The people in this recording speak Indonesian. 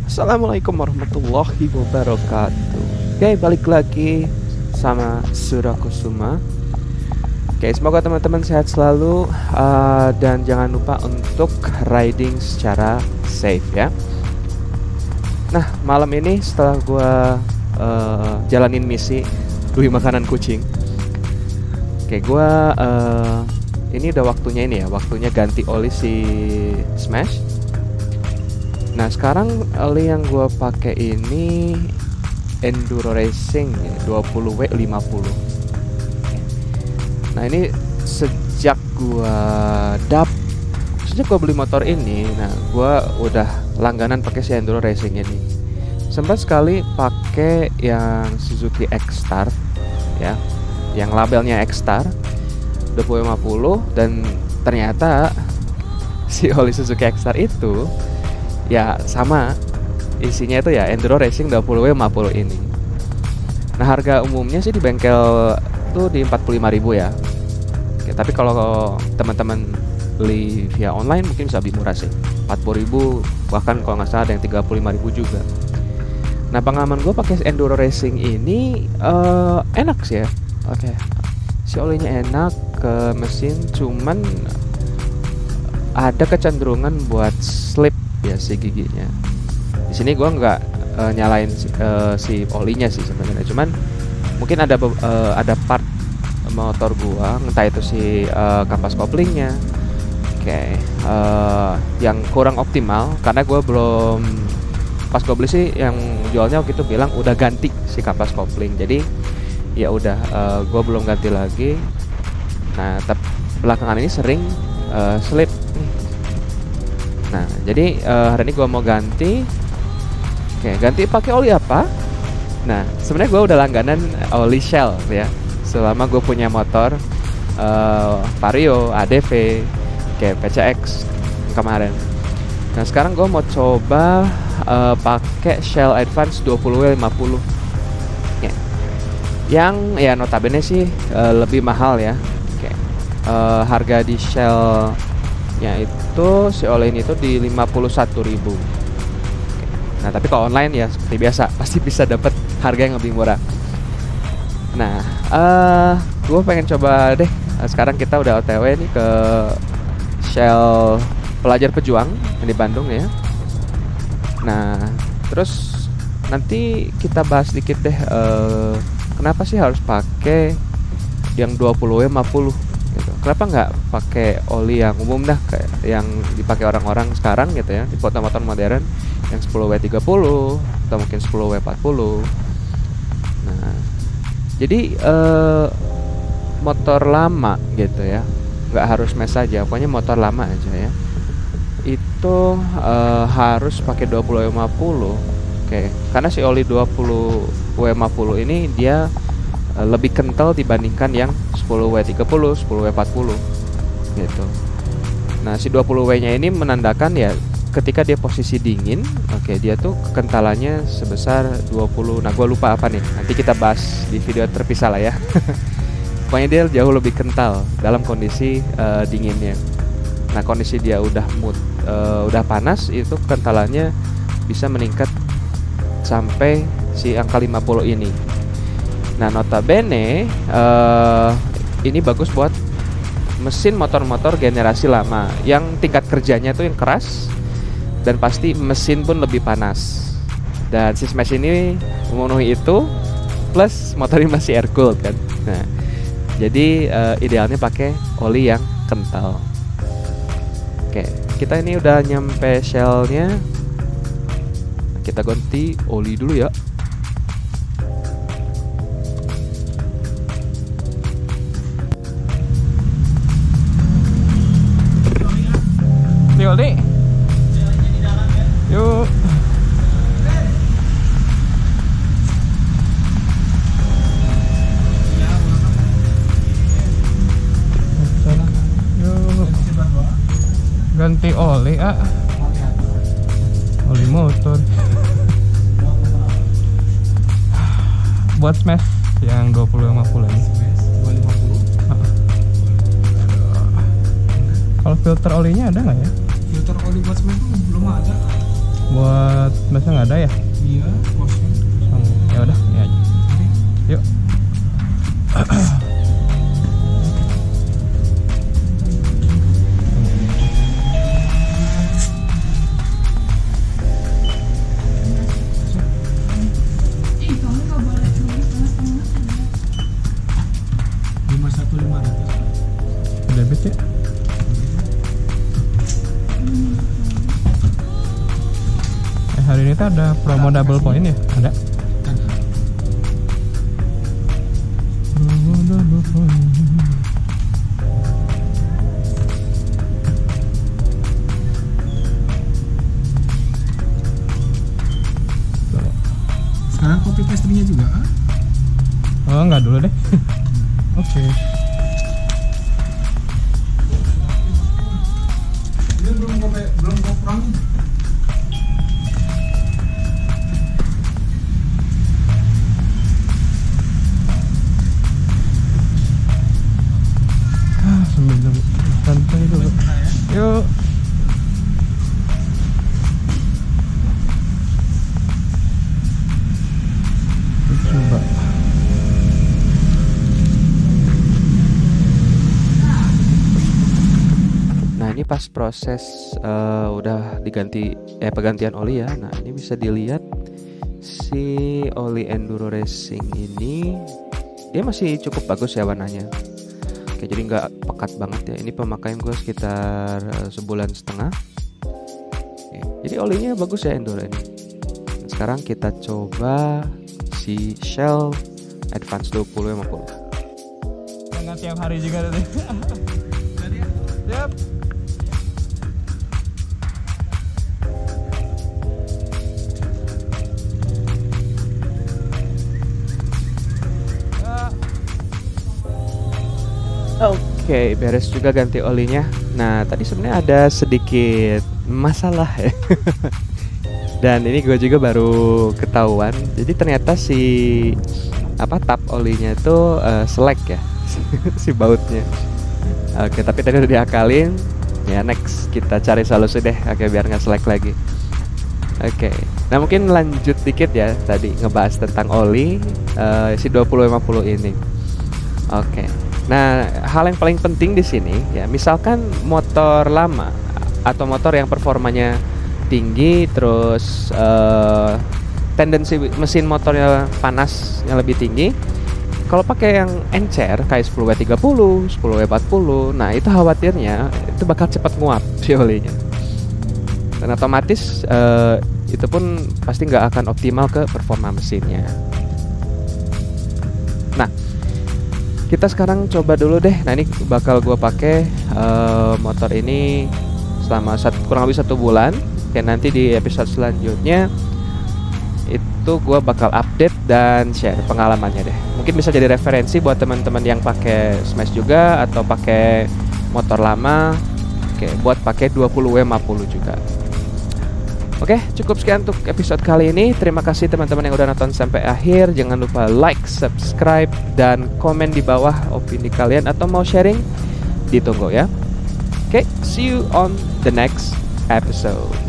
Assalamualaikum warahmatullahi wabarakatuh. Oke, balik lagi sama Surakusuma. Oke, semoga teman-teman sehat selalu, dan jangan lupa untuk riding secara safe ya. Nah, malam ini setelah gue jalanin misi beli makanan kucing, oke, gue ini udah waktunya ganti oli si Smash. Nah, sekarang oli yang gue pakai ini Enduro Racing 20W50. Nah, ini sejak gue beli motor ini, nah gue udah langganan pakai si Enduro Racing ini. Sempat sekali pakai yang Suzuki X-Star ya, yang labelnya X-Star 20W50, dan ternyata si oli Suzuki X-Star itu ya sama, isinya itu ya Enduro Racing 20W50 ini. Nah, harga umumnya sih di bengkel tuh di 45.000 ya. Oke, tapi kalau teman-teman beli via online mungkin bisa lebih murah sih, 40.000, bahkan kalau nggak salah ada yang 35.000 juga. Nah, pengalaman gue pakai Enduro Racing ini enak sih ya. Oke, si olinya enak ke mesin, cuman ada kecenderungan buat slip ya si giginya. Di sini gue nggak nyalain si olinya sih sebenarnya, cuman mungkin ada part motor gue, entah itu si kampas koplingnya, yang kurang optimal, karena gue belum, pas gue beli sih yang jualnya waktu itu bilang udah ganti si kampas kopling, jadi ya udah gue belum ganti lagi. Nah, tapi belakangan ini sering slip. Nah, jadi hari ini gue mau ganti. Oke, ganti pakai oli apa? Nah, sebenarnya gue udah langganan oli Shell ya, selama gue punya motor Vario, ADV, kayak PCX kemarin. Nah, sekarang gue mau coba pakai Shell Advance 20W50 ya, yang ya notabene sih lebih mahal ya. Oke, harga di Shell nya itu si oli ini tuh di 51.000. Nah, tapi kalau online ya seperti biasa pasti bisa dapat harga yang lebih murah. Nah, gue pengen coba deh. Sekarang kita udah OTW nih ke Shell Pelajar Pejuang yang di Bandung ya. Nah, terus nanti kita bahas dikit deh, kenapa sih harus pakai yang 20W50 gitu. Kenapa nggak pakai oli yang umum dah, kayak yang dipakai orang-orang sekarang gitu ya, di motor-motor modern yang 10W30 atau mungkin 10W40. Nah, jadi motor lama gitu ya, nggak harus mes aja, pokoknya motor lama aja ya, itu harus pakai 20W50. Oke, karena si oli 20W50 ini dia lebih kental dibandingkan yang 10W30, 10W40 gitu. Nah, si 20W nya ini menandakan ya ketika dia posisi dingin, dia tuh kekentalannya sebesar 20. Nah, gue lupa apa nih, nanti kita bahas di video terpisah lah ya. Pokoknya dia jauh lebih kental dalam kondisi dinginnya. Nah, kondisi dia udah panas, itu kekentalannya bisa meningkat sampai si angka 50 ini. Nah, notabene ini bagus buat mesin motor-motor generasi lama yang tingkat kerjanya tuh yang keras, dan pasti mesin pun lebih panas. Dan si Smash ini memenuhi itu, plus motornya masih air cooled kan. Nah, jadi idealnya pakai oli yang kental. Oke, kita ini udah nyampe Shell-nya. Kita ganti oli dulu ya. Oli. Yuk. Ganti oli oli motor buat Smash yang 20W50 ini. 20W50. Kalau filter olinya ada nggak ya? Filter oli buat semen tuh belum ada. Buat biasa nggak ada ya? Iya, kosong. Ya udah, ya aja. Yuk. Kamu nggak boleh beli setengah-setengah. 51.500. Debit ya. Hari ini tuh ada promo double point ya? Ada. Promo double point. Sekarang copy pastry-nya juga, ah? Oh, enggak dulu deh. Oke. Ini belum koprang. Sambil santai dulu. Yuk. Coba. Nah ini pas proses udah diganti pergantian oli ya. Nah ini bisa dilihat si oli Enduro Racing ini dia masih cukup bagus ya warnanya. Oke, jadi nggak pekat banget ya. Ini pemakaian gue sekitar sebulan setengah. Oke, jadi olinya bagus ya Enduro ini. Nah, sekarang kita coba si Shell Advance 2050. Enggak tiap hari juga tadi. Siap. Oke, beres juga ganti olinya. Nah, tadi sebenarnya ada sedikit masalah ya. Dan ini gue juga baru ketahuan. Jadi ternyata si tap olinya itu selek ya, si bautnya. Oke, tapi tadi udah diakalin. Ya next kita cari solusi deh. Oke, biar nggak selek lagi. Oke, nah mungkin lanjut dikit ya. Tadi ngebahas tentang oli si 2050 ini. Oke. Nah, hal yang paling penting di sini ya, misalkan motor lama atau motor yang performanya tinggi, terus tendensi mesin motornya panas yang lebih tinggi. Kalau pakai yang encer kayak 10W30, 10W40, nah itu khawatirnya itu bakal cepat nguap si olinya. Dan otomatis itu pun pasti nggak akan optimal ke performa mesinnya. Nah, kita sekarang coba dulu deh. Nah ini bakal gue pakai motor ini selama kurang lebih 1 bulan. Dan nanti di episode selanjutnya itu gue bakal update dan share pengalamannya deh. Mungkin bisa jadi referensi buat teman-teman yang pakai Smash juga atau pakai motor lama. Oke, buat pakai 20W50 juga. Oke, cukup sekian untuk episode kali ini. Terima kasih teman-teman yang udah nonton sampai akhir. Jangan lupa like, subscribe, dan komen di bawah opini kalian atau mau sharing. Ditunggu ya. Oke, see you on the next episode.